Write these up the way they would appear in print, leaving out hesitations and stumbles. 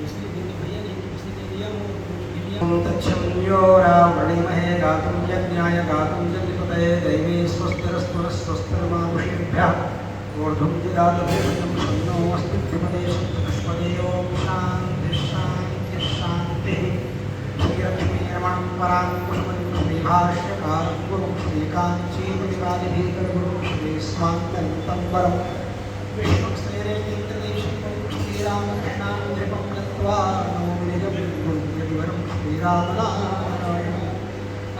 इसलिए दिन भैया नहीं कि किसी ने लिया हो तच्छमन्यो रावणिमहे गातुं यज्ञाय गातुं जगपतये दैवे स्वस्तिरस्तु नः स्वस्तिर्मानुषेभ्यः ऊर्ध्वं ददातु भेषजं शन्नो अस्तित्वपदे सप्तपुष्पदे ॐ शान्तिः शान्तिः शान्तिः श्रीलक्ष्मीरमणं पराङ्कुशमं श्रीभाष्यकारं गुरुं श्रीकाञ्चीपतिपादिभीकरगुरुं श्रीस्वान्तरितं वरं विष्णुं श्रीरेन्द्रदेशं श्रीरामकृष्णां नृपं नत्वा श्रीरामनारायण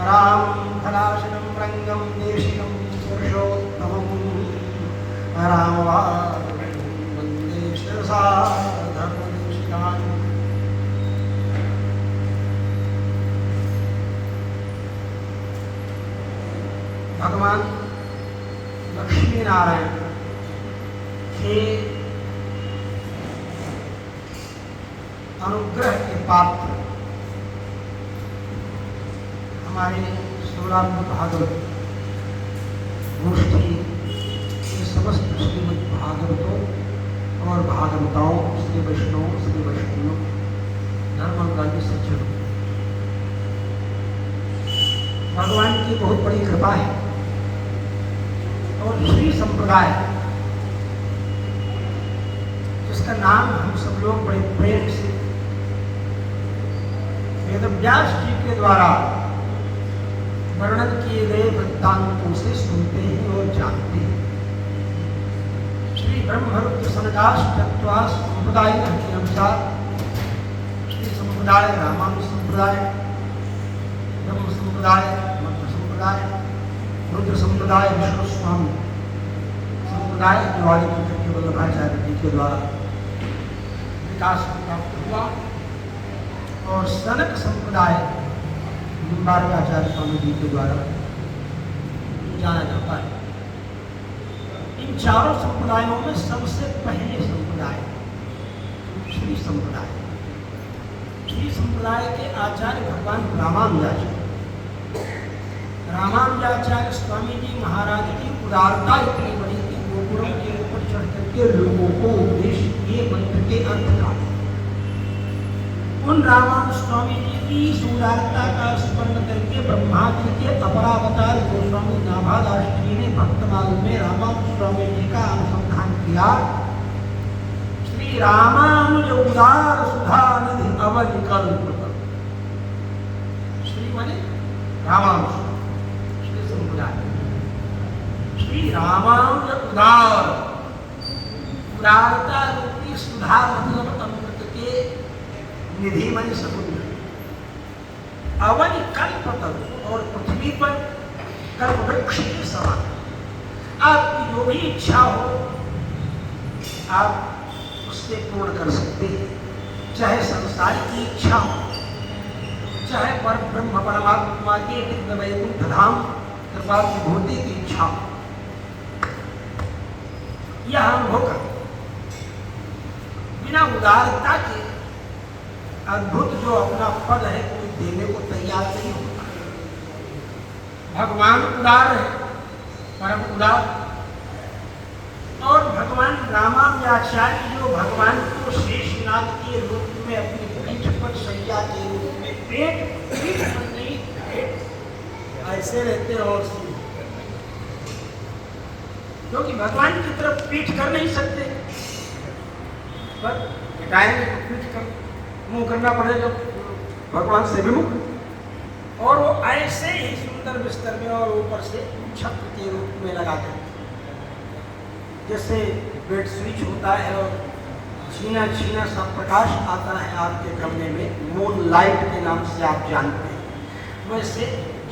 रामं फलाशनं रङ्गं देशिकं पुरुषोत्तमं रामवादं वन्दे शिरसा धर्मदेशिकान्। भगवान लक्ष्मी नारायण के अनुग्रह के पात्र हमारे सोलांग भागवत गोष्ठी के समस्त श्रीमद् भागवतों और भागवताओं श्री वैष्णव धर्मानुरागी सज्जनों, भगवान की बहुत बड़ी कृपा है और श्री संप्रदाय जिसका नाम हम सब लोग बड़े प्रेम से वेदव्यास जी के द्वारा वर्णन किए गए वृत्तांतों से सुनते हैं और जानते हैं। श्री ब्रह्मरुद्र सनकाष्टत्वा संप्रदाय के अनुसार श्री संप्रदाय रामानुज संप्रदाय, ब्रह्म संप्रदाय, मध्य संप्रदाय, रुद्र संप्रदाय, विष्णु स्वामी संप्रदाय आदिपुत्र के वल्लभाचार्य जी के द्वारा विकास प्राप्त हुआ और सनक संप्रदाय निम्बार्काचार्य स्वामी जी के द्वारा जाना जाता है। इन चारों संप्रदायों में सबसे पहले संप्रदाय श्री संप्रदाय। श्री संप्रदाय के आचार्य भगवान रामानुजाचार्य स्वामी जी महाराज की उदारता इतनी बड़ी थी, गोपुरों के ऊपर चढ़ करके लोगों को उपदेश किए मंत्र के अर्थ का। उन रामानुज स्वामी जी की उदारता का स्मरण करके ब्रह्मा जी के अपरावतार गोस्वामी नाभादास जी ने भक्तमाल में रामानुज स्वामी जी का अनुसंधान किया। श्री रामानुज उदार सुधा निधि अवनिकल्प, श्री माने रामानुज, श्री संप्रदाय, श्री रामानुज उदारता रूपी सुधा मतलब अमृत के निधि मन समुद्र, अवनि कल्पतरु और पृथ्वी पर कल्प वृक्ष के समान। आपकी जो भी इच्छा हो आप उससे पूर्ण कर सकते हैं, चाहे संसार की इच्छा हो, चाहे पर ब्रह्म परमात्मा के नित्य वैकुंठ धाम कृपा विभूति की इच्छा हो, यह अनुभव कर बिना उदारता के अद्भुत जो अपना पद है कोई देने को तैयार नहीं होता। भगवान उदार है, परम उदार। और भगवान रामानुजाचार्य जो भगवान को शेषनाग के रूप में अपनी पीठ पर शैया के रूप में पीठ पर नहीं ऐसे रहते और क्योंकि भगवान की तरफ पीठ कर नहीं सकते, पर टाइम पीठ कर मुंह करना पड़ेगा भगवान से विमुख, और वो ऐसे ही सुंदर बिस्तर में और ऊपर से छत्र के रूप में लगाते हैं, जैसे बेड स्विच होता है और छीना छीना सा प्रकाश आता है आपके कमरे में, मून लाइट के नाम से आप जानते हैं। वैसे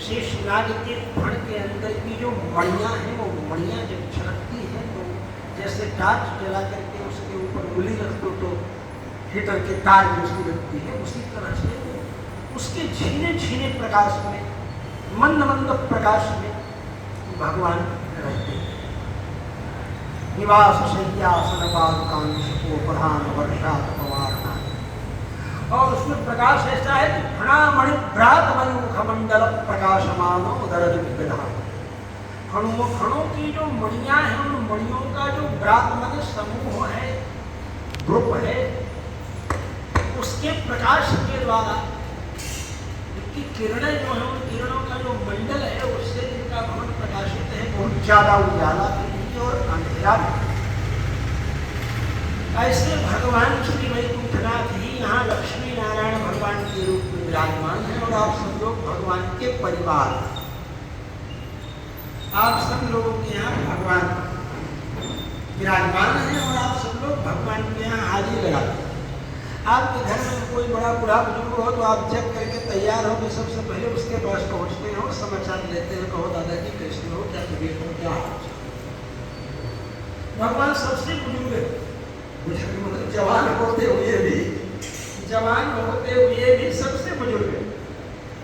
शेषनाग के फण के अंदर की जो मणियाँ हैं वो मणियाँ जब छलकती हैं तो जैसे टार्च जला करके उसके ऊपर उंगली रख दो तो हीटर के तार जैसी लगती है, उसी तरह से उसके छीने छीने प्रकाश में, मंद मंद प्रकाश में भगवान रहते हैं। निवास शय्यासन पादुकांशको प्रधान वर्षात पवारना, और उसमें प्रकाश ऐसा है कि फणामणि भ्रात मयूख मंडल प्रकाशमानो दरद विधान। फणों की जो मणियां हैं उन मणियों का जो भ्रात मन समूह है, ग्रुप है, उस उसके प्रकाश के द्वारा उनकी किरणें जो है, उन किरणों का जो मंडल है उससे जिनका भवन प्रकाशित है, बहुत ज्यादा उजाला भी और अंधेरा भी। ऐसे भगवान श्री वैकुंठनाथ ही यहाँ लक्ष्मी नारायण भगवान के रूप में विराजमान है। और आप सब लोग भगवान के परिवार, आप सब लोगों के यहाँ भगवान विराजमान है और आप सब लोग भगवान के यहाँ हाजिर लगाते हैं। आपके घर में कोई बड़ा बूढ़ा बुजुर्ग हो तो आप जब करके तैयार हो तो सबसे पहले उसके पास पहुँचते हो, समाचार लेते हैं, कहो दादाजी कैसे हो, क्या तबीयत हो, क्या हाल। भगवान सबसे बुजुर्ग है, जवान होते हुए भी सबसे बुजुर्ग है।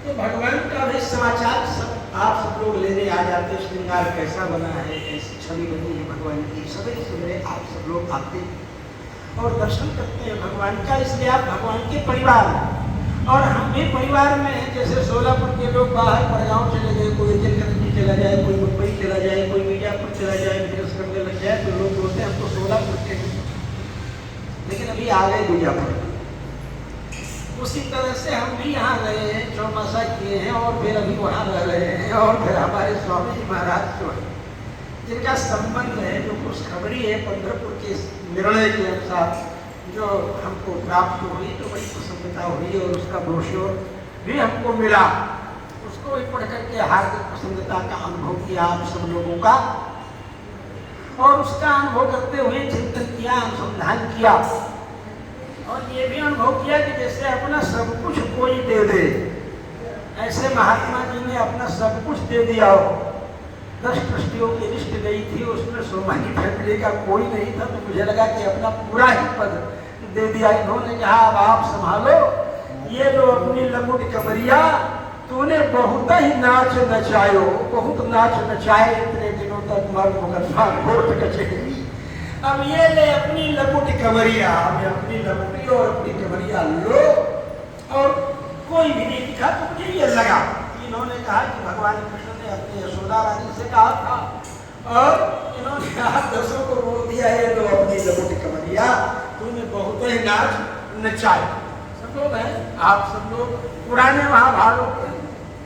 तो भगवान का भी समाचार सब आप सब लोग लेने आ जाते। श्रृंगार कैसा बना है, कैसी छवि बनी है भगवान की, सवेरे सवेरे आप सब लोग आते और दर्शन करते हैं भगवान का। इसलिए आप भगवान के परिवार में, और हम भी परिवार में हैं। जैसे सोलापुर के लोग बाहर परगांव चले गए, कोई जलकत्ती चला जाए, कोई मुंबई चला जाए, कोई मीडियापुर चला जाए, बिजनेस करने लग जाए, तो लोग बोलते हैं हम तो सोलापुर के हैं, लेकिन अभी आ गए बीजापुर। उसी तरह से हम भी यहाँ रहे हैं, चौमासा किए हैं और फिर अभी वहाँ रह रहे हैं। और फिर हमारे स्वामी जी महाराज जो है, जिनका संबंध है, जो खुशखबरी है पंढरपुर के निर्णय के अनुसार जो हमको प्राप्त हुई, तो बड़ी प्रसन्नता हुई और उसका ब्रोशर भी हमको मिला। उसको भी पढ़ करके हार्दिक प्रसन्नता का अनुभव किया आप सब लोगों का, और उसका अनुभव करते हुए चिंतन किया, अनुसंधान किया, और ये भी अनुभव किया कि जैसे अपना सब कुछ कोई दे दे, ऐसे महात्मा जी ने अपना सब कुछ दे दिया हो। 10 ट्रस्टियों की लिस्ट गई थी, उसमें सोमा की फैमिली का कोई नहीं था, तो मुझे लगा कि अपना पूरा ही पद दे दिया। इन्होंने कहा अब आप संभालो, ये जो अपनी लंगोट कमरिया तूने बहुत ही नाच नचायो, बहुत नाच नचाए इतने दिनों तक मर्द मुकदमा कोर्ट कचहरी। अब ये ले अपनी लंगोट कमरिया, अब अपनी लंगोटी और अपनी कमरिया लो। और कोई भी नहीं दिखा, तो मुझे ये लगा इन्होंने कहा कि भगवान कृष्ण ने अपनी यशोदा रानी से कहा था, और इन्होंने कहा 10 को बोल दिया है, लो अपनी लंगोट कमरिया तूने बहुत ही नाच नचाए। सब लोग हैं, आप सब लोग पुराने महाभारतों के,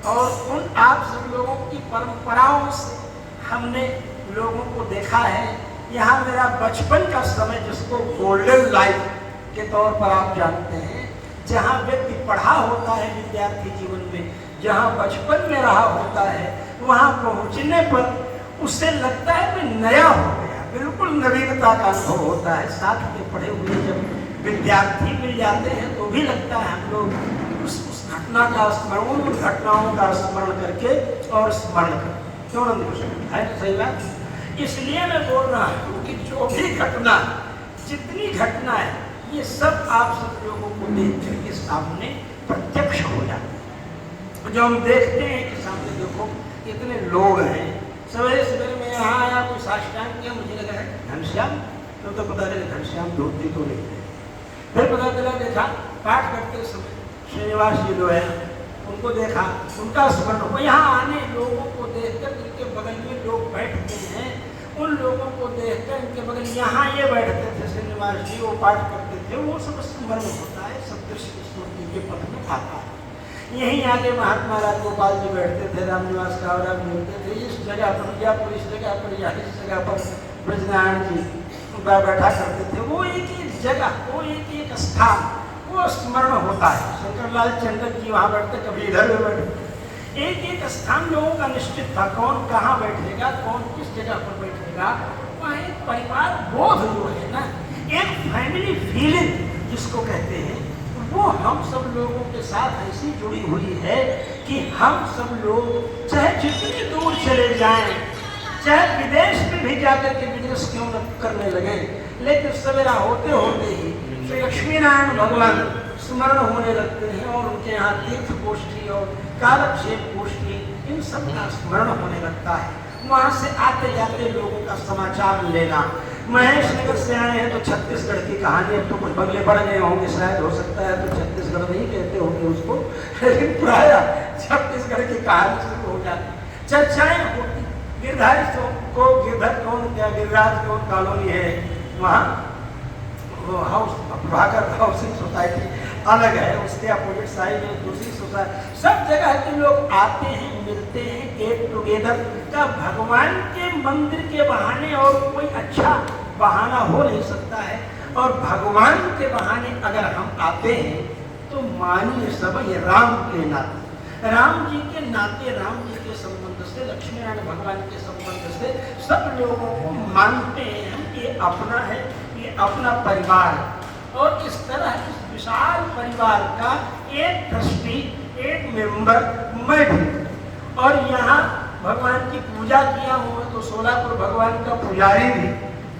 और उन आप सब लोगों की परंपराओं से हमने लोगों को देखा है। यहाँ मेरा बचपन का समय, जिसको गोल्डन लाइफ के तौर पर आप जानते हैं, जहाँ व्यक्ति पढ़ा होता है विद्यार्थी जीवन में, जहाँ बचपन में रहा होता है, वहाँ पहुँचने पर उससे लगता है मैं नया हो गया, बिल्कुल नवीनता का अनुभव होता है। साथ के पढ़े हुए जब विद्यार्थी मिल जाते हैं तो भी लगता है हम लोग उस घटना का स्मरण, उन घटनाओं का स्मरण करके और स्मरण कर, क्यों है सही बात। इसलिए मैं बोल रहा हूँ कि जो भी घटना, जितनी घटना है, ये सब आप सब लोगों को देख करके सामने प्रत्यक्ष हो जाते हैं। जो हम देखते हैं कि सामने देखो इतने लोग हैं, सवेरे सवेरे मैं यहाँ आया, कोई साष्टांग किया, मुझे लगा है घनश्याम, तो पता चला घनश्याम धोती तो नहीं है। फिर पता चला, देखा पाठ करते समय श्रीनिवास जी जो है उनको देखा, उनका स्मरण हो। यहाँ आने लोगों को देखकर, जिनके बगल में लोग बैठते हैं, उन लोगों को देखकर इनके बगल यहाँ ये बैठते थे श्रीनिवास जी, वो पाठ करते थे, वो सब स्मरण होता है, सब दृश्य स्मृति के पथ में आता है। यहीं आगे महात्मा राजगोपाल जी बैठते थे, रामनिवास कावरा मिलते थे, इस जगह पर बीजापुर, इस जगह पर, या इस जगह पर ब्रजनारायण जी बैठा करते थे। वो एक एक जगह, वो एक एक स्थान, वो स्मरण होता है। शंकरलाल चंदन जी वहाँ बैठते, कभी इधर भी बैठते। एक एक स्थान लोगों का निश्चित था, कौन कहाँ बैठेगा, कौन किस जगह पर बैठेगा। वहाँ एक परिवार बोध जो है ना, एक फैमिली फीलिंग जिसको कहते हैं, वो हम सब लोगों के साथ ऐसी जुड़ी हुई है कि हम सब लोग चाहे जितनी दूर चले जाएं, चाहे विदेश में भी जाकर के बिजनेस क्यों न करने लगे, लेकिन सवेरा होते होते ही श्री लक्ष्मी नारायण भगवान स्मरण होने लगते हैं, और उनके यहाँ तीर्थ गोष्ठी और कालक्षेप गोष्ठी, इन सब का स्मरण होने लगता है। वहाँ से आते जाते लोगों का समाचार लेना। महेश नगर से आए हैं तो छत्तीसगढ़ की कहानी, अब तो कुछ बगले बढ़ गए होंगे, शायद हो सकता है तो छत्तीसगढ़ नहीं कहते होंगे उसको, लेकिन प्राय छत्तीसगढ़ की कहानी शुरू हो जाती, चर्चाएं होती। गिरधारी को गिरधर कौन, क्या गिरिराज कौन कॉलोनी है वहाँ, हाउस प्रभाकर हाउसिंग सोसाइटी अलग है, उसके अपोजिट साइड में दूसरी सोसाइटी, सब जगह के लोग आते हैं, मिलते हैं, गेट टुगेदर का भगवान के मंदिर के बहाने और कोई अच्छा बहाना हो नहीं सकता है। और भगवान के बहाने अगर हम आते हैं तो मानिए सब ये राम के नाते, राम जी के नाते, राम जी के संबंध से, लक्ष्मी नारायण भगवान के संबंध से सब लोगों को मानते हैं हम, ये अपना है, ये अपना परिवार है। और इस तरह इस विशाल परिवार का एक ट्रस्टी, एक मेंबर मैं भी, और यहाँ भगवान की पूजा किया हूँ तो सोलापुर भगवान का पुजारी भी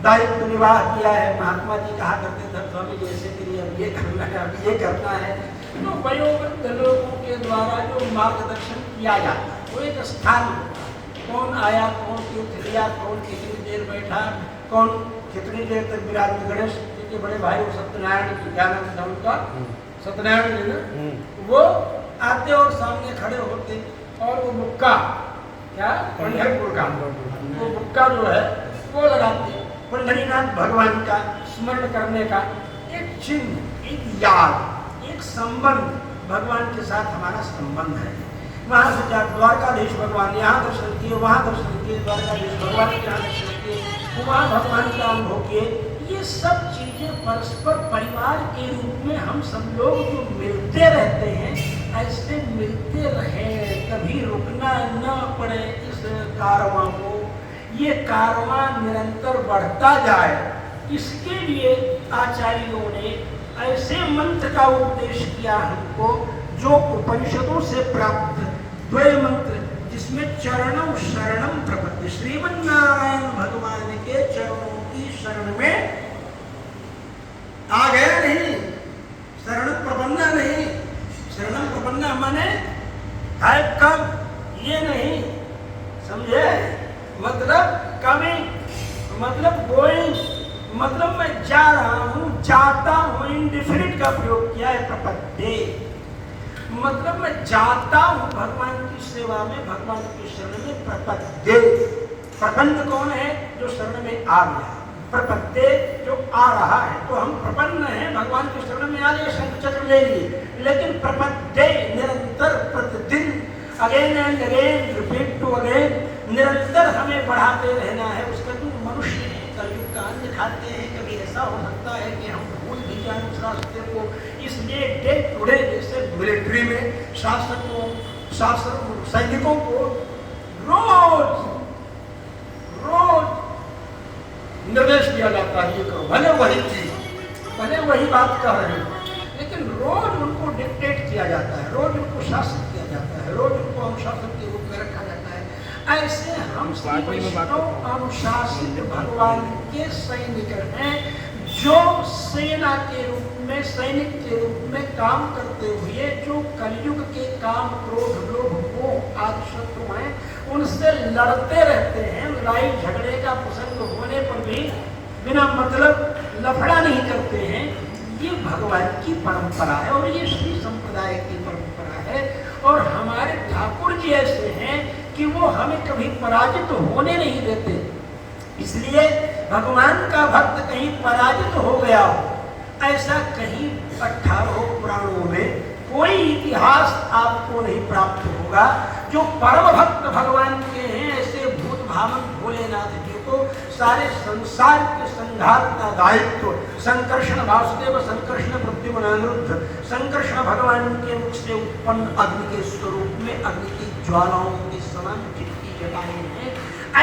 दायित्व निर्वाह किया है। महात्मा जी कहा करते थे स्वामी जी ऐसे करिए, अब ये करना है, अब ये करना है। तो वयोवृद्ध लोगों के द्वारा जो मार्गदर्शन किया जाता है वो एक स्थान, कौन आया, कौन तीर्थ लिया, कौन कितनी देर बैठा, कौन कितनी देर तक विराज, गणेश जी के बड़े भाई सत्यनारायण जी, क्या नाम था उनका, सत्यनारायण जी ना, वो आते और सामने खड़े होते और वो मुक्का, क्या पंढरपुर का वो मुक्का जो है वो लगाते। पंढरीनाथ भगवान का स्मरण करने का एक चिन्ह, एक याद, एक संबंध, भगवान के साथ हमारा संबंध है। वहाँ से जा द्वारकाधीश भगवान यहाँ दर्शन किए, वहाँ दर्शन किए, द्वारकाधीश भगवान के यहाँ दर्शन किए, वहाँ भगवान का अनुभव किए। ये सब चीजें परस्पर परिवार के रूप में हम सब लोग जो मिलते रहते हैं, ऐसे मिलते रहे, कभी रुकना न पड़े इस कारवां को, ये कारवां निरंतर बढ़ता जाए, इसके लिए आचार्यों ने ऐसे मंत्र का उपदेश किया हमको जो उपनिषदों से प्राप्त द्वय मंत्र, जिसमें चरणों शरणम प्रपत्ति, श्रीमन्नारायण भगवान के चरणों की शरण में आ गया नहीं, शरण प्रपन्ना नहीं, शरण प्रपन्ना माने कब ये नहीं समझे, मतलब कमिंग, मतलब गोइंग, मतलब मैं जा रहा हूँ, जाता हूँ, इंडिफिनिट का प्रयोग किया है प्रपद्ये, मतलब मैं जाता हूँ भगवान की सेवा में, भगवान की शरण में, प्रपद्ये। प्रपन्न कौन है? जो शरण में आ गया, प्रपद्ये जो आ रहा है। तो हम प्रपन्न हैं, भगवान की शरण में आ गए, शंख चक्र ले लिए, लेकिन प्रपद्ये निरंतर प्रतिदिन, again and again, repeat to again, निरंतर हमें बढ़ाते रहना है। उसका जो मनुष्य है कलयुग का अन्न खाते हैं, कभी ऐसा हो सकता है कि हम भूल भी जाए उस रास्ते को, इसलिए डे टू डे जैसे मिलिट्री में शासक सैनिकों को रोज निर्देश दिया जाता है, ये करो, भले वही चीज, भले वही बात कर रहे हो, लेकिन रोज उनको डिक्टेट किया जाता है, रोज उनको शासित किया जाता है, रोज उनको अनुशासन के रूप में रखा जाता है। ऐसे हम वैष्णव अनुशासित भगवान के सैनिक हैं, जो सेना के रूप में, सैनिक के रूप में काम करते हुए, जो कलयुग के काम, क्रोध, लोभ, मोह आदि शत्रु हैं, उनसे लड़ते रहते हैं। लड़ाई झगड़े का प्रसंग होने पर भी बिना मतलब लफड़ा नहीं करते हैं। ये भगवान की परंपरा है और ये श्री संप्रदाय की परंपरा है। और हमारे ठाकुर जी ऐसे हैं कि वो हमें कभी पराजित होने नहीं देते। इसलिए भगवान का भक्त कहीं पराजित हो गया हो, ऐसा कहीं 18 पुराणों में कोई इतिहास आपको नहीं प्राप्त होगा। जो परम भक्त भगवान के हैं, ऐसे भूत भावन भोलेनाथ जी को सारे संसार के संघार का दायित्व संकर्षण वासुदेव, संकर्षण प्रद्युम्न अनिरुद्ध, संकर्षण भगवान के मुख से उत्पन्न अग्नि के स्वरूप में, अग्नि की ज्वालाओं के समान जिनकी जटाएं हैं,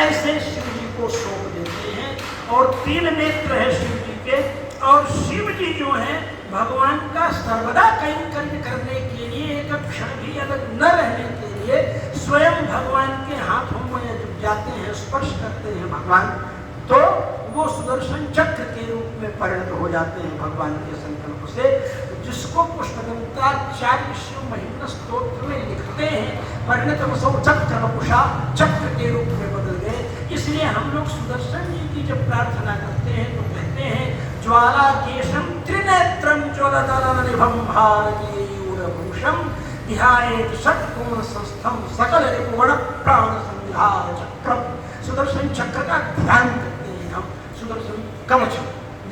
ऐसे शिव जी को सौंप देते हैं। और 3 नेत्र है शिव जी के, और शिव जी जो है भगवान का सर्वदा कैंकर्य करने के लिए, एक क्षण भी अलग न रहने के लिए, स्वयं भगवान के हाथों में जब जाते हैं, स्पर्श करते हैं भगवान, तो वो सुदर्शन चक्र के रूप में परिणत हो जाते हैं भगवान के संकल्प से, जिसको पुष्पदंताचार्य शिव महिमा स्तोत्र में लिखते हैं, परिणत वसौ चक्र वपुषा, चक्र के रूप में बदल गए। इसलिए हम लोग सुदर्शन जी की जब प्रार्थना करते हैं तो कहते हैं, ज्वाला केशम त्रिनेत्रम ज्वलतलनिभं भारतीयूरभूषम ध्यायेत् षट्कोण संस्थम सकल रिपुगण प्राण संहार चक्रम। सुदर्शन चक्र का ध्यान करते हैं हम, सुदर्शन कवच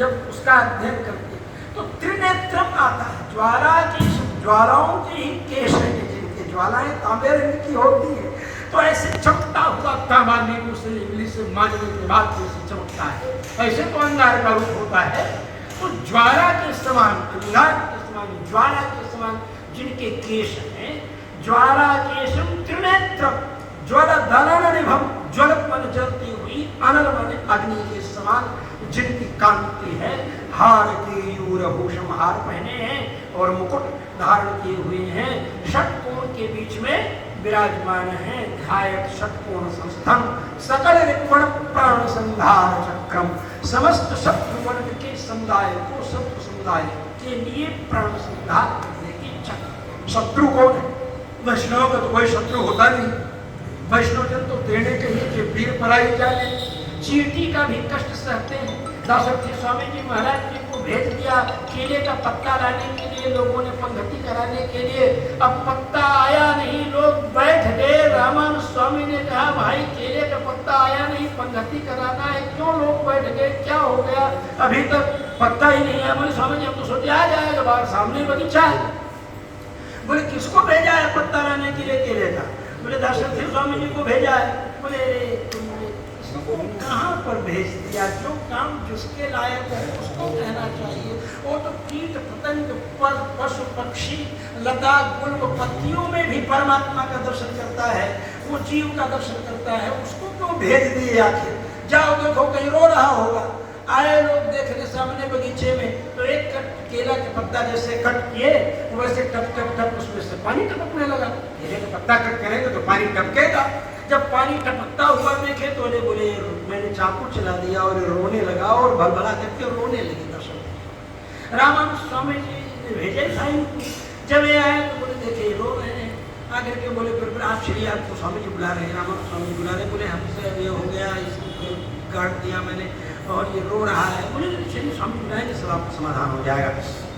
जब उसका अध्ययन करते तो त्रिनेत्रम आता है। ज्वालाओं के ही केश हैं, जिनके ज्वालाएं तांबे रंग की होती है, तो ऐसे चमकता हुआ तांबा नींबू से इंग्लिश से मांझने के बाद जैसे चमकता है, ऐसे तो अंगार का रूप होता है। तो ज्वाला के समान, अंगार के समान, ज्वाला के समान जिनके केश हैं, ज्वाला केशम त्रिनेत्रम, ज्वाला दलननिभम, ज्वलत मन जलती हुई, अनल मन अग्नि के समान जिनकी कांति है। हार केयूर भूषम, हार पहने हैं और मुकुट धारण किए हुए हैं, षटकोण के बीच में विराजमान है। ध्यायत षटकोण संस्थम सकल ऋक्वण प्राण संधार चक्रम, समस्त शत्रु वर्ग के समुदाय को, शत्रु समुदाय के लिए प्राण संधार करने की चक्र। शत्रु कौन है? वैष्णव का तो कोई शत्रु होता नहीं। वैष्णव जन तो देने के ही जो वीर पराई जाने, चींटी का भी कष्ट सहते हैं। दासरथी स्वामी जी महाराज जी को भेज दिया केले का पत्ता लाने के लिए, लोगों ने पंगति कराने के लिए। अब पत्ता आया नहीं, लोग बैठ गए। रामानंद स्वामी ने कहा भाई केले का पत्ता आया नहीं, पंगति कराना है, क्यों लोग बैठ गए, क्या हो गया, अभी तक पत्ता ही नहीं है। बोले स्वामी जी हम तो सोचे आ जाएगा, बाहर सामने बगीचा है। बोले किसको भेजा है पत्ता लाने के लिए केले का? बोले दासरथी स्वामी जी को भेजा है। बोले तुमने इसको कहाँ पर भेज दिया? जो काम जिसके लायक है उसको कहना चाहिए। वो तो कीट पतंग पशु पक्षी लता गुल्म पत्तियों में भी परमात्मा का दर्शन करता है, वो जीव का दर्शन करता है, उसको क्यों भेज दिए? आखिर जाओ देखो कहीं रो रहा होगा। आए लोग देखने सामने बगीचे में, तो एक कट केला के पत्ता जैसे कट किए वैसे टप टप टप उसमें से पानी टपकने लगा। केले का पत्ता कट करेंगे तो पानी टपकेगा। जब पानी टपकता हुआ देखे तो बोले मैंने चाकू चला दिया और रोने लगा और भलभला करके रोने लगे। दर्शन रामानंद स्वामी जी ने भेजे साईं को। जब ये आए तो बोले देखे रो रहे हैं। आकर के बोले फिर आप चलिए, आपको स्वामी जी बुला रहे हैं। रामानंद स्वामी बुला रहे, बोले हमसे ये हो गया, इसको काट दिया मैंने और ये रो रहा है। बोले चलिए स्वामी बुलाएंगे, सब आपका समाधान हो जाएगा।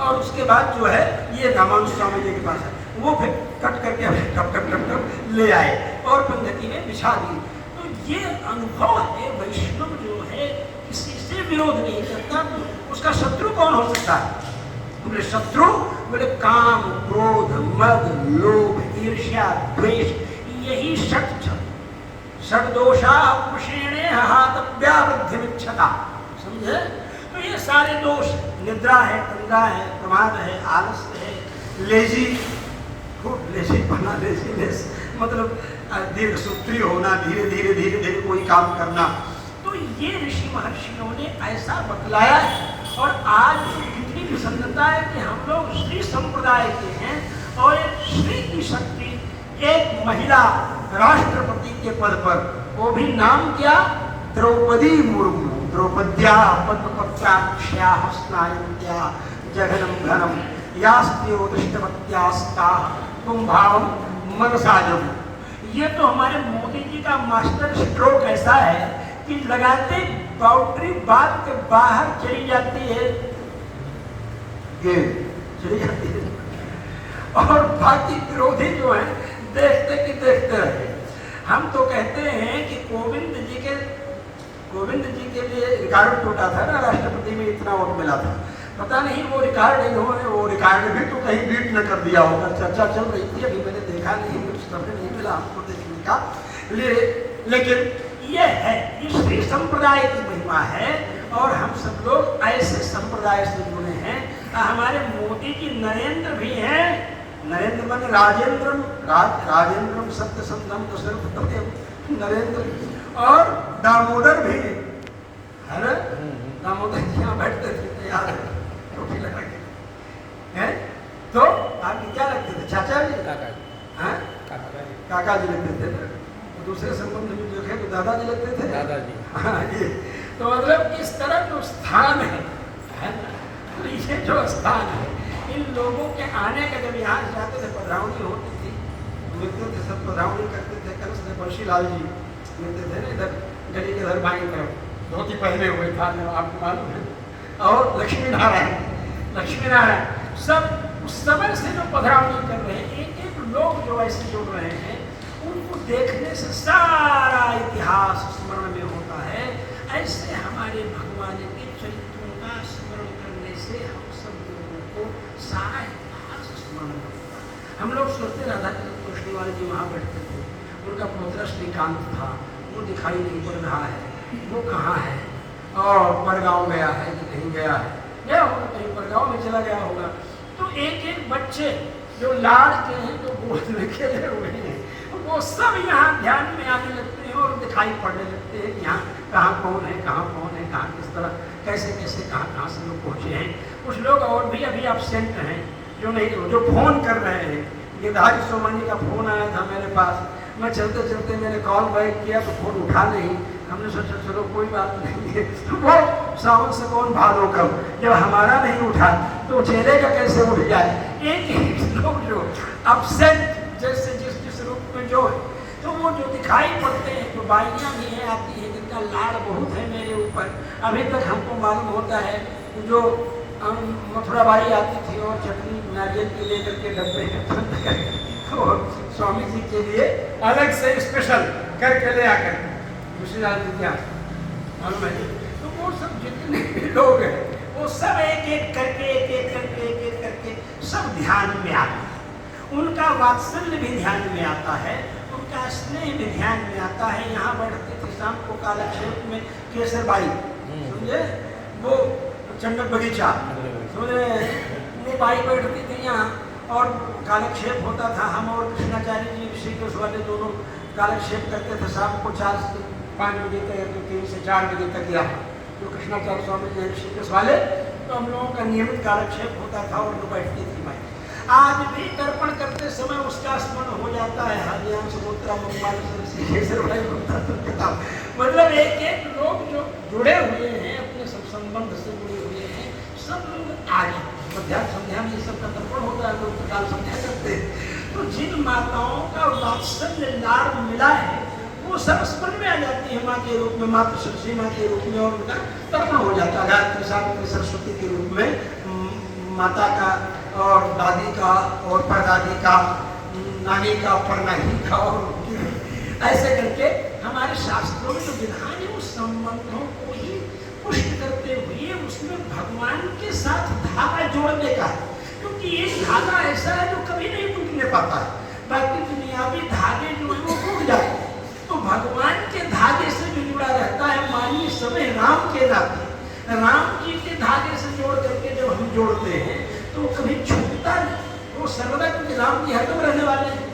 और उसके बाद जो है ये रामानंद स्वामी जी के पास है, वो फिर कट करके टप टप टप टप ले आए और पंगति में बिछा दिए। तो ये अनुभव है, वैष्णव जो है किसी से विरोध नहीं करता। उसका शत्रु कौन हो सकता है? बोले शत्रु, बोले काम क्रोध मद लोभ ईर्ष्या द्वेष, यही षट दोषा पुरुषेणे हातव्या वृद्धिमिच्छता। समझे? तो ये सारे दोष, निद्रा है, तंद्रा है, प्रमाद है, आलस्य है, लेजी, खूब लेजी बना, लेजीनेस मतलब दीर्घ सूत्री होना, धीरे धीरे धीरे धीरे कोई काम करना। तो ये ऋषि महर्षियों ने ऐसा बतलाया है। और आज इतनी प्रसन्नता है कि हम लोग श्री संप्रदाय के हैं और एक श्री की शक्ति, एक महिला राष्ट्रपति के पद पर, वो भी नाम क्या? द्रौपदी मुर्मू। द्रौपद्या पद्मपत्राक्ष्या हस्नायन्त्या जघनम घनम यास्त्यो दृष्टवत्यास्ता कुंभावम मनसाजम। ये तो हमारे मोदी जी का मास्टर स्ट्रोक ऐसा है कि लगाते बाउंड्री बात के बाहर चली जाती है, चली जाती है, और बाकी विरोधी जो है देखते कि देखते रहे। हम तो कहते हैं कि गोविंद जी के लिए रिकॉर्ड टूटा था ना, राष्ट्रपति में इतना वोट मिला था। पता नहीं वो रिकॉर्ड इन्होंने, वो रिकॉर्ड भी तो कहीं बीट न कर दिया होगा। चर्चा चल रही थी, अभी मैंने देखा नहीं, कुछ समय नहीं मिला हमको देखने का। लेकिन ये है, ये श्री संप्रदाय की महिमा है और हम सब लोग ऐसे संप्रदाय से जुड़े हैं। हमारे मोदी जी नरेंद्र भी हैं, नरेंद्र माने राजेंद्रम, राजेंद्रम सत्यसंधम तो सिर्फ नरेंद्र, और दामोदर भी है ना। दामोदर जी यहाँ बैठते थे, याद है, टोपी लगा के हैं। तो आपके क्या लगते थे? चाचा जी, काका जी लगते थे ना। तो दूसरे संबंध में देखे तो दादाजी लगते थे, दादाजी। हाँ ये तो मतलब इस तरह जो स्थान है ना, ये जो स्थान है, इन लोगों के आने का, जब यहाँ जाते थे पधरावनी होती थी, मिलते थे सब, पधरावनी करते थे। कल से बंशी लाल जी मिलते थे ना, इधर गली के इधर बाई तरफ, धोती पहने हुए था, आपको मालूम है। और लक्ष्मी नारायण सब उस समय से जो पधरावनी कर रहे हैं, एक एक लोग जो ऐसे जुड़ रहे हैं, उनको देखने से सारा इतिहास स्मरण में होता है। ऐसे हमारे भगवान के चरित्रों का से हम सब लोगों को सारा इतिहास स्मरण होता। हम लोग सोचते राधा कृष्ण वाले जी वहाँ बैठते थे, उनका पोतरा श्रीकांत था, वो दिखाई नहीं पड़ रहा है, वो कहाँ है, और परगांव गया है कि नहीं गया है, गया होगा कहीं परगांव में चला गया होगा। तो एक एक बच्चे जो लाड़ के हैं, जो गोद में खेले हुए हैं, वो सब यहाँ ध्यान में आने लगते हैं और दिखाई पड़ने लगते हैं कि यहाँ कहाँ कौन है, कहाँ कौन है, कहाँ किस तरह, कैसे कैसे कहाँ से लोग पहुँचे हैं। कुछ लोग और भी अभी एब्सेंट हैं, जो नहीं, जो फोन कर रहे हैं। गिरधारी सोमानी का फोन आया था मेरे पास, मैं चलते चलते मैंने कॉल बैक किया तो फोन उठा नहीं। हमने सोचा चलो कोई बात नहीं है, वो सावन से कौन भादो कब, जब हमारा नहीं उठा तो चेहरे का कैसे उठ जाए। एक लोग जो एब्सेंट जैसे जिस रूप में जो है, तो वो जो दिखाई पड़ते हैं, जो बाइयाँ भी हैं आती हैं, जिनका लाड़ बहुत है मेरे ऊपर। अभी तक हमको मालूम होता है जो मथुरा बाई आती थी और चटनी नारियल की लेकर के डब्बे में तो स्वामी जी के लिए अलग से स्पेशल करके ले आकर तुलसीदास जी क्या मालूम है। तो वो सब जितने भी लोग हैं, वो सब एक एक करके सब ध्यान में आते हैं। उनका वात्सल्य भी ध्यान में आता है, उनका स्नेह भी ध्यान में आता है। यहाँ बैठते थे शाम को कालक्षेप में केसर बाई, समझे, वो चंडक बगीचा, समझे, वो बाई बैठती थी यहाँ और कालक्षेप होता था। हम और कृष्णाचार्य जी ऋषिकेश वाले दोनों कालक्षेप करते थे शाम को 4 से 5 बजे तक, तो 3 से 4 बजे तक यहाँ जो कृष्णाचार्य स्वामी जी ऋषिकेश वाले, तो हम लोगों का नियमित कालक्षेप होता था और वो बैठती थी माई। आज भी तर्पण करते समय उसका स्मरण हो जाता है। हरियाण समुद्रा मतलब एक एक लोग जो जुड़े हुए हैं, अपने सब संबंध से जुड़े हुए हैं, सब लोग आज मध्याह्न संध्या में ये सब का तर्पण होता है, लोग काल संध्या करते हैं। तो जिन माताओं का वात्सल्य लाड़ मिला है, वो सब स्मरण में आ जाती है माँ के रूप में, माता सरस्वती माँ के रूप में, और उनका तर्पण हो जाता है। गायत्री सावित्री सरस्वती के रूप में माता का और दादी का और परदादी का, नानी का, परनानी का, और ऐसे करके हमारे शास्त्रों में जो विधान है उस संबंधों को ही पुष्ट करते हुए उसमें भगवान के साथ धागा जोड़ने का है। क्योंकि एक धागा ऐसा है जो कभी नहीं टूटने पाता है, बाकी दुनियावी धागे जो है वो टूट जाते हैं। तो भगवान के धागे से जो जुड़ा रहता है, मानिए समय राम के नाते, राम जी के धागे से जोड़ करके जब हम जोड़ते हैं तो वो कभी छूटता नहीं, वो सर्वदा, क्योंकि राम जी हरदम रहने वाले हैं।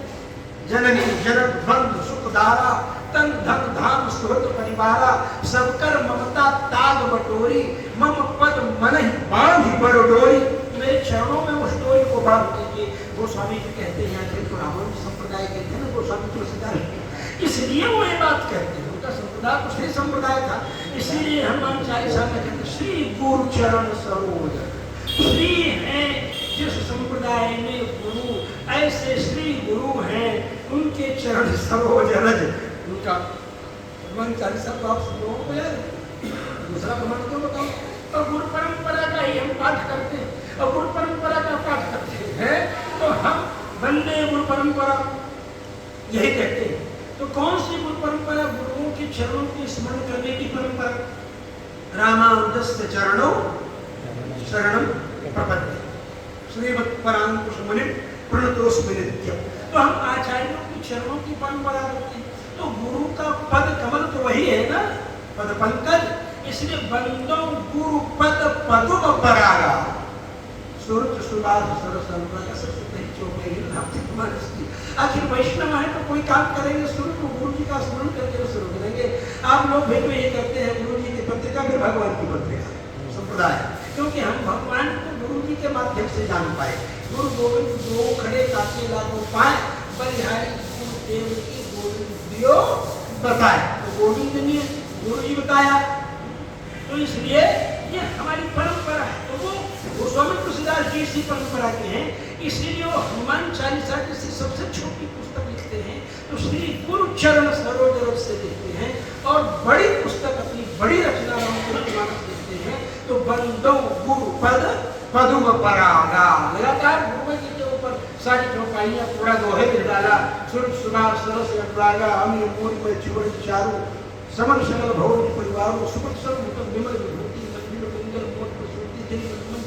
जननी जनक बंधु सुखदारा, तन धन धाम सुहृद परिवारा, सबकर ममता ताग बटोरी, मम पद मन ही बांधी बरडोरी। मेरे चरणों में उस डोरी को बांध दीजिए। गोस्वामी जी कहते हैं, तो रामानुज संप्रदाय कहते हैं ना, गोस्वामी तुलसीदास, इसलिए वो ये बात कहते हैं। उनका संप्रदाय तो श्री संप्रदाय था, इसीलिए हनुमान चालीसा में कहते श्री गुरु चरण सरोज। श्री है जिस संप्रदाय में गुरु, ऐसे श्री गुरु हैं, उनके चरण सरोज रज। उनका हनुमान चालीसा तो आप सुनो हो यार, दूसरा प्रमाण क्यों बताओ। और गुरु परंपरा का ही हम पाठ करते हैं, और गुरु परंपरा का पाठ करते हैं तो हम वंदे गुरु परंपरा यही कहते हैं। तो कौन सी गुरु परंपरा? गुरुओं के चरणों की स्मरण करने की परंपरा। रामानुजस्य चरणों शरणम प्रपद्ये, श्रीमत्परांकुश मुनि प्रणतोस्मि नित्यम्। तो हम आचार्यों के चरणों की परंपरा रखते हैं। तो गुरु का पद कमल तो वही है ना, पद पंकज, इसलिए बंदो गुरु पद पदुम परागा, सूरज सुबास सरसंप्रका सरस्वती चौके ही। आखिर वैष्णव है तो कोई काम करेंगे शुरू तो गुरु जी का स्मरण करके शुरू करेंगे। आप लोग भी तो ये करते हैं, गुरु जी की पत्रिका फिर भगवान की पत्रिका संप्रदाय, क्योंकि हम भगवान को गुरु जी के माध्यम से जान पाए। गुरु गोविंद दो खड़े ताके लागू पाए, बलिहारी गुरुदेव की गोविंद दियो बताए। तो गोविंद ने गुरु जी बताया, तो इसलिए ये हमारी परंपरा है। तो वो गोस्वामी तुलसीदास जी इसी परंपरा के हैं, इसीलिए वो हनुमान चालीसा जैसी सबसे छोटी पुस्तक लिखते हैं तो श्री गुरु चरण सरोज रज से लिखते हैं, और बड़ी पुस्तक अपनी बड़ी रचना रामचरितमानस लिखते हैं तो बंदो गुरु पद पदुम परागा। लगातार गुरु जी के ऊपर सारी चौपाइयाँ पूरा दोहे में डाला। सूरज सुनार सरस अनुरागा, हम ये मूल में चिवड़ चारू, समन सकल भवन परिवार, सुपट सब विमल विभूति, मंदिर मंगल मोट प्रसूति, दिन मन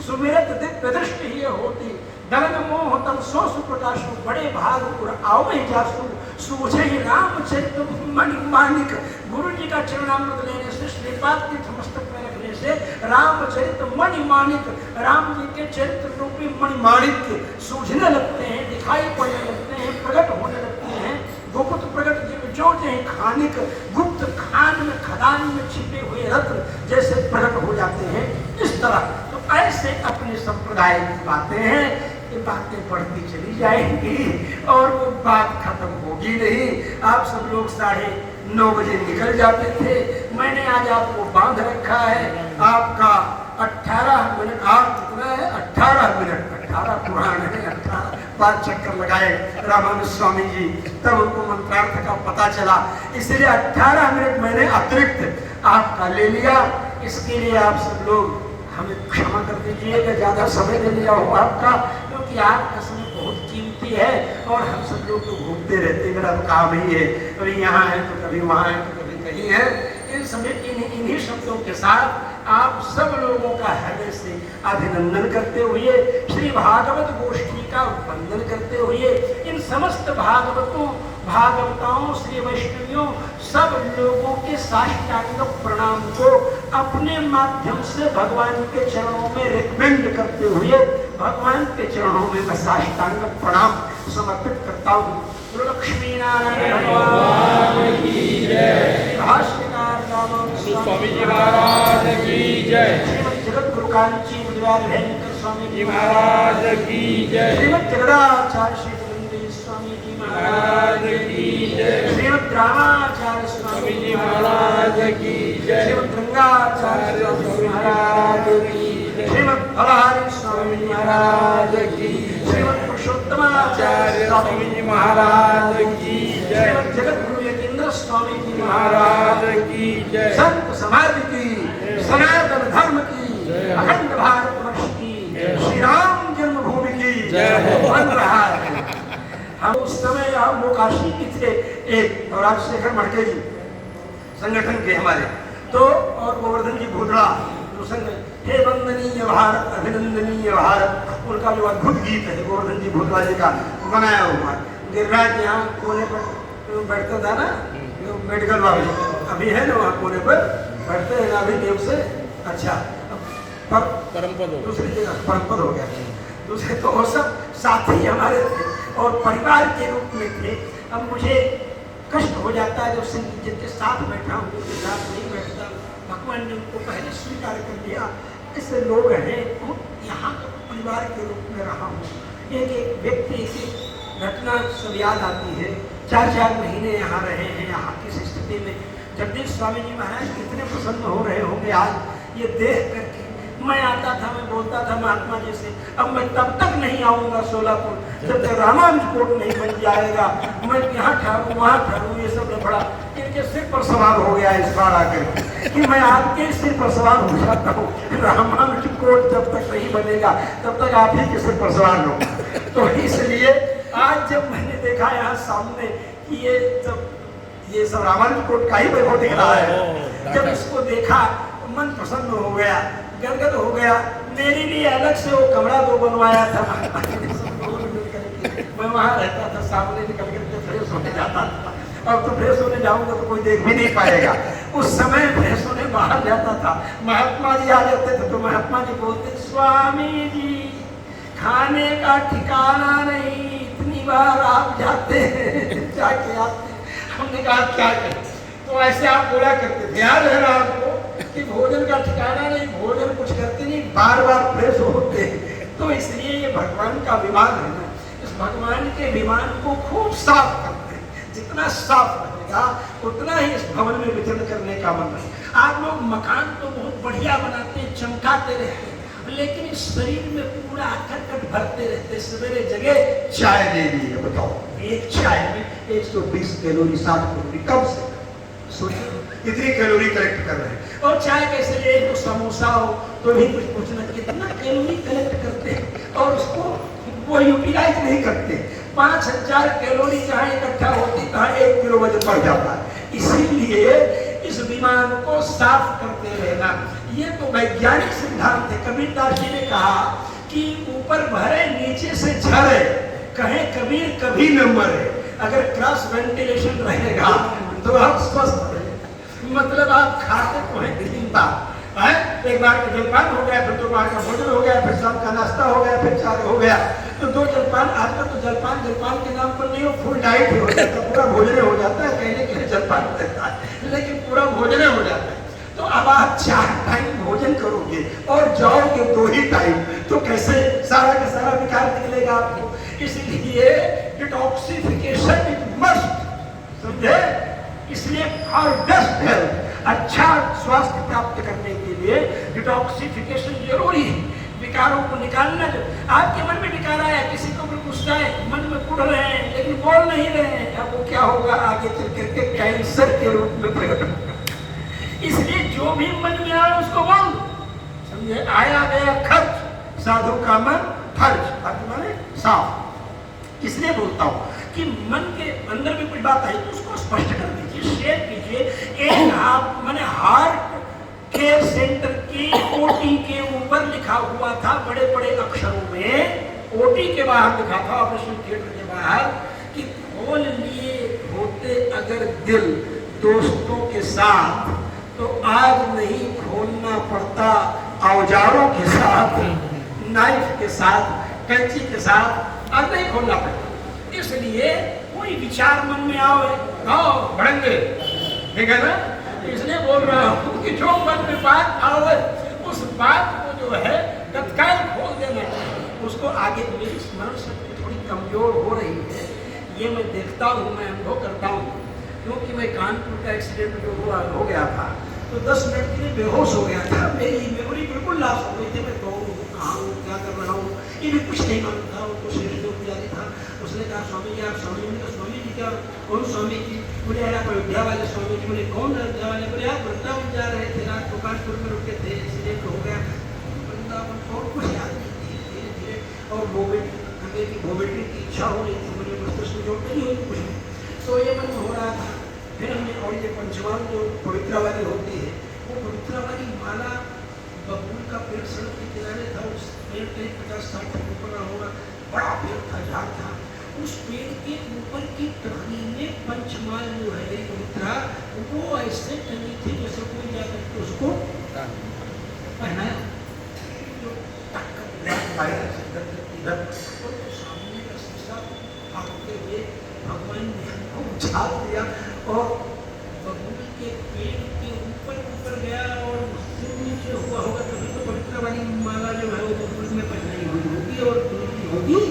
सुमिरत दिव्य दृष्टि ही होती, गगन मोह तम सो सुप्रकाशु, बड़े भाग पुर आओ ही जासु, सूझे ही रामचरित मणि माणिक। गुरु जी का चरणामृत लेने से, श्रीपाद तीर्थ मस्तक में रखने से रामचरित मणि माणिक, राम जी के चरित्र रूपी मणि माणिक सूझने लगते हैं, दिखाई पड़ने लगते हैं, प्रकट होने लगते हैं। गुप्त प्रकट जो खानिक, गुप्त खान में खदान में छिपे हुए रत्न जैसे प्रकट हो जाते हैं, इस तरह। तो ऐसे अपने संप्रदाय की बातें हैं, ये बातें बढ़ती चली जाएंगी और वो बात खत्म होगी नहीं। आप सब लोग 9:30 बजे निकल जाते थे, मैंने आज आपको बांध रखा है। आपका 18 मिनट, आप कितना है 18 मिनट, 18 पुराण है, 18 बार चक्कर लगाए रामानुज स्वामी जी, तब उनको मंत्रार्थ का पता चला। इसलिए 18 मिनट मैंने अतिरिक्त आपका ले लिया। इसके लिए आप सब लोग हमें क्षमा कर दीजिएगा, ज्यादा समय ले लिया हो आपका, क्योंकि आपका समय बहुत कीमती है और हम सब लोग तो घूमते रहते हैं, मेरा काम ही है, कभी यहाँ है तो कभी वहाँ है तो कभी कहीं है। इन समय इन्हीं शब्दों के साथ आप सब लोगों का हृदय से अभिनंदन करते हुए, श्री भागवत गोष्ठी का वंदन करते हुए, इन समस्त भागवताओं श्री वैष्णवियों सब लोगों के साष्टांग प्रणाम को अपने माध्यम से भगवान के चरणों में रिकमेंड करते हुए, भगवान के चरणों में मैं साष्टांग प्रणाम समर्पित करता हूँ। लक्ष्मी नारायण भगवान की जय, भाष्यकार रामानुज स्वामी जी महाराज की जय, श्रीमद् जगत गुरु कांची विद्याधर स्वामी जी महाराज की जय, श्रीमद् जगदाचार्य श्री वृंदेश्वर स्वामी जी महाराज की जय, श्रीमद् रामाचार्य स्वामी जी महाराज की जय, श्रीमद् रंगाचार्य स्वामी महाराज की जय, श्रीमद् फलहारी स्वामी जी महाराज की, श्रीमद् पुरुषोत्तमाचार्य स्वामी जी महाराज की जय, श्रीमद् जगत गुरु यतीन्द्र स्वामी जी महाराज की जय, संत समाज की, सनातन धर्म की, अखंड भारत वर्ष की, श्री राम जन्मभूमि की जय बन रहा है। हम उस समय हम मोकाशी की थे, एक राजशेखर मड़के जी संगठन के हमारे, तो और गोवर्धन जी भूतड़ा जो संग, हे वंदनीय भारत अभिनंदनीय भारत, उनका जो अद्भुत गीत है गोवर्धन जी भूतड़ा जी का बनाया हुआ। गिरिराज यहाँ कोने पर बैठता था ना, मेडिकल वाले अभी है ना, वहाँ कोने पर बैठते हैं ना अभी देव से। अच्छा, परमपद दूसरी जगह परमपद हो गया। दूसरे तो वो सब साथी हमारे थे और परिवार के रूप में थे। अब मुझे कष्ट हो जाता है जब संगीत जिनके साथ बैठा हूँ उनके साथ नहीं बैठता। भगवान ने उनको पहले स्वीकार कर दिया, ऐसे लोग हैं। तो यहाँ तो परिवार के रूप में रहा हूँ। एक एक व्यक्ति एक घटना सब याद आती है। 4-4 महीने यहाँ रहे हैं, यहाँ की स्थिति में जगदीश स्वामी जी महाराज कितने प्रसन्न हो रहे होंगे आज ये देख करके। मैं आता था, मैं बोलता था महात्मा जी से, अब मैं तब तक नहीं आऊँगा सोलापुर जब तक रामानुज कोट नहीं बन जाएगा। मैं यहाँ ठहरूँ वहाँ ठहरूँ, ये सब लफड़ा इनके सिर पर सवार हो गया इस बार आकर कि मैं आपके सिर पर सवार हो जाता हूँ। रामानुज कोट जब तक नहीं बनेगा तब तक आप ही के सिर पर सवार लो। तो इसलिए आज जब मैंने देखा यहाँ सामने कि ये सब रामानुज कोट का ही वैभव दिख रहा है, जब इसको देखा मन प्रसन्न हो गया, गदगद हो गया। मेरे लिए अलग से वो कमरा तो बनवाया था, मैं वहाँ रहता था, सामने निकल करके फ्रेश होने जाता था। अब तो फ्रेश होने जाऊंगा तो कोई देख भी नहीं पाएगा। उस समय फ्रेश होने बाहर जाता था, महात्मा जी आ जाते थे तो महात्मा जी बोलते, स्वामी जी खाने का ठिकाना नहीं, इतनी बार आप जाते हैं जाके आते। हमने कहा क्या करें, तो ऐसे आप बोला करते थे, याद है ना आपको कि भोजन का ठिकाना नहीं, भोजन कुछ करते नहीं, बार बार फ्रेश होते। तो इसलिए ये भगवान का विमान है ना, इस भगवान के विमान को खूब साफ करते हैं। जितना साफ रहेगा उतना ही इस भवन में विचरण करने का मन है। आप लोग मकान तो बहुत बढ़िया बनाते हैं, चमकाते रहते हैं, लेकिन इस शरीर में पूरा खटखट भरते रहते। सवेरे जगह चाय दे दी है, बताओ एक चाय में 120 कैलोरी 60 कैलोरी, कब से सोचो इतनी कैलोरी कलेक्ट कर रहे हैं। और चाय कैसे ले, तो समोसा हो तो भी कुछ पूछना, कितना कैलोरी कलेक्ट करते हैं और उसको वो यूटिलाइज नहीं करते। 5000 कैलोरी जहाँ इकट्ठा होती तहाँ 1 किलो वजन बढ़ जाता है। इसीलिए इस इस विमान को साफ करते रहना। ये तो वैज्ञानिक सिद्धांत है। कबीरदास जी ने कहा कि ऊपर भरे नीचे से झरे, कहे कबीर कभी न मरे। अगर क्रॉस वेंटिलेशन रहेगा तो आप स्वस्थ रहेंगे, मतलब आप खाते तो हैं दिन बार है। एक बार का जलपान हो गया, फिर 2 बार का भोजन हो गया, फिर शाम का नाश्ता हो गया, फिर 4 हो गया, तो 2 जलपान। आजकल तो जलपान के नाम पर नहीं हो, फुल डाइट हो जाता है, पूरा भोजन हो जाता है। कहने के लिए जलपान करता है लेकिन पूरा भोजन हो जाता है। तो अब आप 4 टाइम भोजन करोगे और जाओगे 2 ही टाइम, तो कैसे सारा का सारा विकार निकलेगा आपको। इसलिए डिटॉक्सिफिकेशन इज मस्ट, समझे। इसलिए फॉर बेस्ट हेल्थ, अच्छा स्वास्थ्य प्राप्त करने के लिए डिटॉक्सिफिकेशन जरूरी है। विकारों को निकालना। जो आपके मन में विकार आया, किसी को भी गुस्सा है, मन में कुढ़ रहे हैं लेकिन बोल नहीं रहे हैं, अब वो क्या होगा आगे चल करके कैंसर के रूप में प्रकट होगा। इसलिए जो भी मन में आए उसको बोल, समझे। आया गया खर्च, साधु का मन खर्च, खर्च माने साफ। इसलिए बोलता हूं कि मन के अंदर भी कुछ बात आई तो उसको स्पष्ट कर दीजिए, शेयर कीजिए। एक आप माने हार्ट केयर सेंटर की ओटी के ऊपर लिखा हुआ था बड़े बड़े अक्षरों में, ओटी के बाहर लिखा था, ऑपरेशन थिएटर के बाहर, कि खोल लिए होते अगर दिल दोस्तों के साथ तो आज नहीं खोलना पड़ता औजारों के साथ, नाइफ के साथ, कैंची के साथ, आज नहीं खोलना पड़ता। इसलिए कोई विचार मन में आओ बढ़ेंगे, ठीक है ना। इसलिए बोल रहा हूँ कि जो मन में बात आवे उस बात को जो है तत्काल खोल देना चाहिए। उसको आगे मेरी स्मरण शक्ति थोड़ी कमजोर हो रही है, ये मैं देखता हूँ, मैं अनुभव करता हूँ। क्योंकि मैं कानपुर का एक्सीडेंट जो हो गया था तो 10 मिनट के लिए बेहोश हो गया था, मेरी मेमोरी बिल्कुल लॉस हो गई थी। मैं कौन हूँ, कहाँ हूँ, क्या कर रहा हूँ, ये भी कुछ नहीं मालूम था। वो श्री जो पुजारी था, उसने कहा स्वामी जी आप स्वामी जी, स्वामी जी क्या, कौन स्वामी जी? बोले यार आप अयोध्या वाले स्वामी जी। बोले कौन अयोध्या वाले? बोले आप वृंदावन जा रहे थे, रात को कानपुर में रुके थे, एक्सीडेंट हो गया। वृंदावन और कुछ याद नहीं, धीरे धीरे और वोमिटिंग की इच्छा हो रही थी, मुझे मस्तिष्क में चोट नहीं हुई कुछ, तो ये मन हो रहा था। फिर हमने और ये पंचमान जो पवित्रा वाली होती है, वो पवित्रा वाली माला बबूल का पेड़ सड़क के किनारे था, उस पेड़ के 50-60 फुट ऊपर होगा, बड़ा पेड़ था, झाड़ था। उस पेड़ के ऊपर की टहनी में पंचमाल जो है पवित्रा, वो ऐसे टंगी थी जैसे कोई जाकर के उसको पहनाया। सामने का शीशा भागते हुए भगवान ने हमको उछाल दिया और बबूल के पेड़ के ऊपर गया और उससे नीचे हुआ होगा, तभी तो पवित्र वाली माला जो है वो बबूल में पहनाई हुई होगी और टूटी होगी।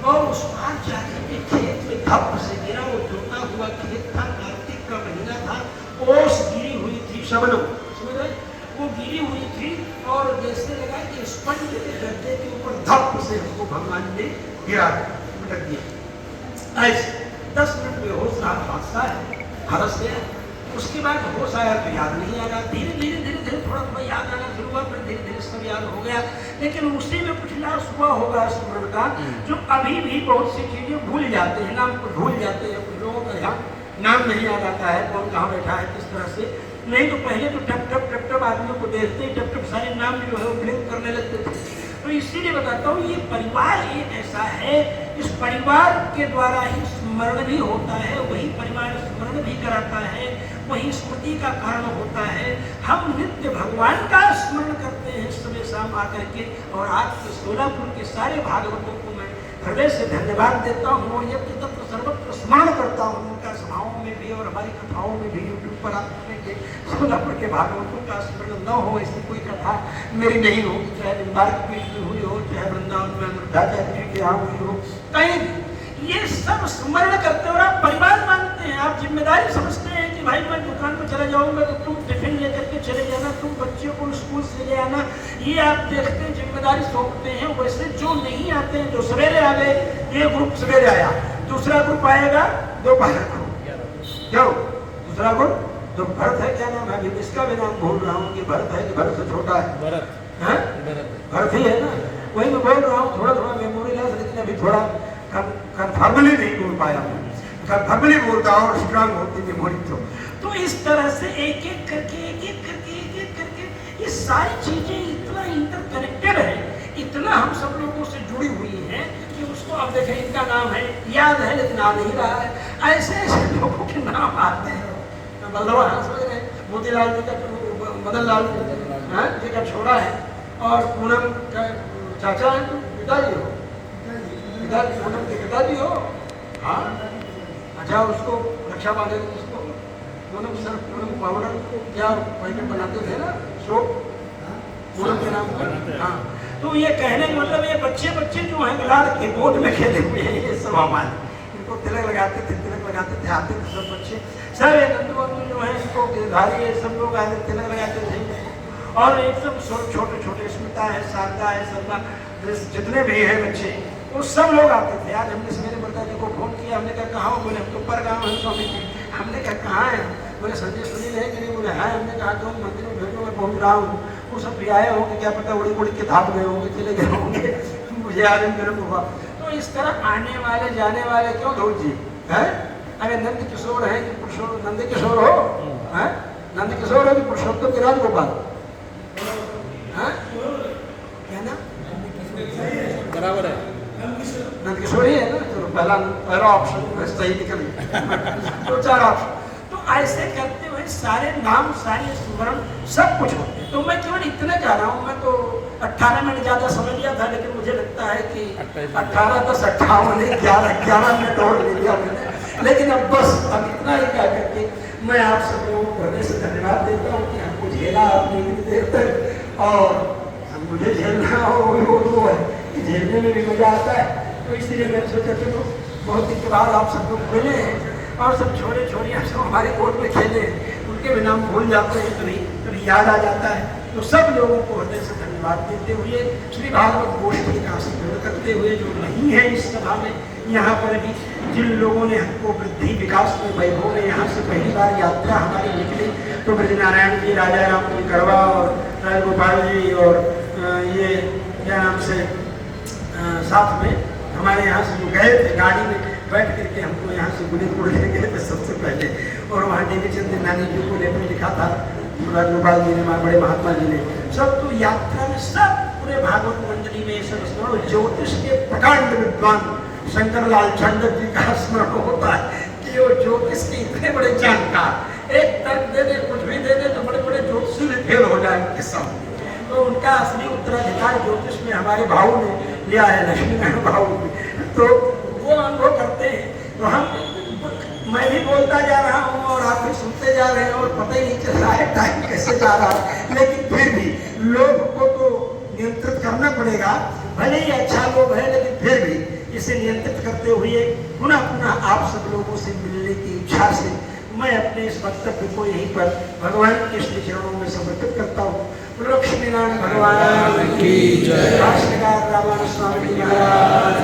और उस पार जाकर के खेत में धप से गिरा, वो जोता हुआ खेत था, कार्तिक का महीना था, ओस गिरी हुई थी, शबनम समझ रहे, वो गिरी हुई थी और जैसे लगा कि स्पंज के गड्ढे के ऊपर धप से उसको भगवान ने गिरा दिया। ऐसे 10 मिनट में होश रहा, हादसा है, हरस गया। उसके बाद होश आया तो याद नहीं आ रहा, धीरे धीरे थोड़ा याद आना शुरू हुआ, फिर धीरे धीरे सब याद हो गया। लेकिन उसी में कुछ लाश हुआ होगा स्मरण का, जो अभी भी बहुत सी चीजें भूल जाते हैं, नाम को भूल जाते हैं। कुछ लोगों का यहाँ नाम नहीं याद आता है, कौन कहाँ बैठा है, किस तरह से। नहीं तो पहले तो टप आदमियों को देखते ही टप सारे नाम जो है वो ब्लिंक करने लगते थे। तो इसीलिए बताता हूँ, ये परिवार एक ऐसा है, इस परिवार के द्वारा ही स्मरण भी होता है, वही परिवार स्मरण भी कराता है, वही स्मृति का कारण होता है। हम नित्य भगवान का स्मरण करते हैं सुबह शाम आकर के, और आज के सोलापुर के सारे भागवतों को मैं हृदय से धन्यवाद देता हूँ और यज्ञ तत्व सर्वत्र स्मरण करता हूँ। उनका सभाओं में भी और हमारी कथाओं में भी यूट्यूब पर आप सुनेंगे, सोलापुर के भागवतों का स्मरण न हो ऐसी कोई कथा मेरी नहीं होगी, चाहे निम्बार्क पीठ में हुई हो, चाहे वृंदावन में अमृताचार्य जी के यहाँ हुई हो, कहीं ये सब स्मरण करते और आप परिवार मानते हैं, आप जिम्मेदारी समझते हैं कि भाई मैं दुकान पर चला जाऊंगा तो तुम टिफिन लेकर के चले जाना, तुम बच्चे को स्कूल से ले आना, ये आप देखते हैं, जिम्मेदारी सौंपते हैं। वैसे जो नहीं आते हैं, जो सवेरे आ गए, ये ग्रुप सवेरे आया, दूसरा ग्रुप आएगा दोपहर को, क्यों दूसरा ग्रुप तो भरत है, क्या नाम है अभी इसका भी नाम भूल रहा हूँ, कि भरत है कि भरत से छोटा है, भरत ही है ना, वही मैं बोल रहा हूँ, थोड़ा मेमोरी लॉस, लेकिन अभी थोड़ा कन्फर्मली नहीं बोल पाया हूँ। verbally बोलता और strong होती मेमोरी तो इस तरह से एक एक करके ये सारी चीजें इतना इंटरकनेक्टेड है, इतना हम सब लोगों से जुड़ी हुई हैं कि उसको अब देखें, इनका नाम है याद है लेकिन आ नहीं रहा है, ऐसे ऐसे लोगों के नाम आते हैं। बल्लवा समझ रहे, मोतीलाल जी का, मदन लाल जी का छोरा है, और पूनम का चाचा है, पिताजी हो, पूनम के पिताजी हो। हाँ अच्छा, उसको रक्षा बांधे, उसको पूनम पाउडर को क्या पैकेट बनाते थे ना, सोप पूनम के नाम पर। हाँ, तो ये कहने का मतलब ये बच्चे जो हैं लाल के बोर्ड में खेले हुए हैं, ये सब हमारे, इनको तिलक लगाते थे आते थे सब बच्चे, सब ये नंदू जो है इनको गिरधारी ये सब लोग आते तिलक लगाते थे, और एकदम छोटे स्मिता है, शारदा है, शर्मा, जितने भी है बच्चे वो सब लोग आते थे। आज हमने मेरे पिताजी को फोन किया, हमने कहा कहाँ हो, बोले हम तो पर गाँव है स्वामी जी। हमने कहा कहाँ है, बोले संजय सुनील है कि नहीं, बोले हाँ। हमने कहा तो मंदिर में भेजो, मैं पहुँच रहा हूँ। वो सब भी आए होंगे, क्या पता उड़ी के धाप गए होंगे, चले गए होंगे, मुझे आज मेरे हुआ। तो इस तरह आने वाले जाने वाले क्यों धोल जी है। अगर नंद किशोर है कि पुरुषोत्तम, नंद किशोर हो, नंद किशोर हो कि पुरुषोत्तम के राजगोपाल, क्या ना बराबर है, नंद किशोर ही है ना, तो पहला ऑप्शन सही निकल गया। तो 4 ऑप्शन, तो ऐसे करते हुए सारे नाम, सारे सुवर्ण सब कुछ होते हैं। तो मैं केवल इतना कह रहा हूँ, मैं तो 18 मिनट ज्यादा समझ लिया था, लेकिन मुझे लगता है कि 18 10 58 11 मिनट और ले लिया मैंने। लेकिन अब बस अब इतना ही कह करके मैं आप सब लोगों को हृदय से धन्यवाद देता हूँ कि हमको झेला आपने इतनी देर तक, और हम मुझे झेलना हो वो है कि झेलने में भी मजा आता है। तो इसलिए मैंने सोचा चलो बहुत दिन के बाद आप सब लोग मिले हैं, और सब छोरियाँ सब हमारे कोर्ट में खेले, उनके भी नाम भूल जाते हैं, कभी याद आ जाता है। तो सब लोगों को हृदय से धन्यवाद देते हुए, श्री भागवत गोष्ठी का स्मरण करते हुए, जो नहीं है इस सभा में, यहाँ पर भी जिन लोगों ने हमको वृद्धि विकास में, वैभव में, यहाँ से पहली बार यात्रा हमारी निकली, तो ब्रजनारायण जी, राजा राम जी गढ़वा और राजगोपाल जी, और ये क्या नाम से साथ में हमारे यहाँ से जो गए थे गाड़ी में बैठ करके, हमको यहाँ से गुलेपुर ले गए थे सबसे पहले, और वहाँ देवी चंद्र नानी जी को लेकर लिखा था राजगोपाल जी ने, बड़े महात्मा जी ने, सब तो यात्रा में सब पूरे भागवत मंडली में सब स्मरण, ज्योतिष के प्रकांड विद्वान शंकरलाल चंद्र जी का स्मरण होता है कि वो ज्योतिष के इतने बड़े जानकार, एक तर्क दे दे, कुछ भी दे दे, तो बड़े बड़े ज्योतिषी भी फेल हो जाए उनके सामने। तो उनका असली उत्तराधिकार ज्योतिष में हमारे भाऊ ने लिया है, लक्ष्मीनारायण भाऊ ने, तो वो अनुभव करते हैं। तो हम, मैं भी बोलता जा रहा हूँ और आप भी सुनते जा रहे हैं, और पता ही नहीं चल रहा है टाइम कैसे जा रहा है, लेकिन फिर भी लोग को तो नियंत्रित करना पड़ेगा। भले ही अच्छा लोग है, लेकिन फिर भी इसे नियंत्रित करते हुए पुनः आप सब लोगों से मिलने की इच्छा से मैं अपने इस वक्तव्य को यहीं पर भगवान के श्री चरणों में समर्पित करता हूँ। लक्ष्मीनारायण भगवान की जय, रामानुज स्वामी महाराज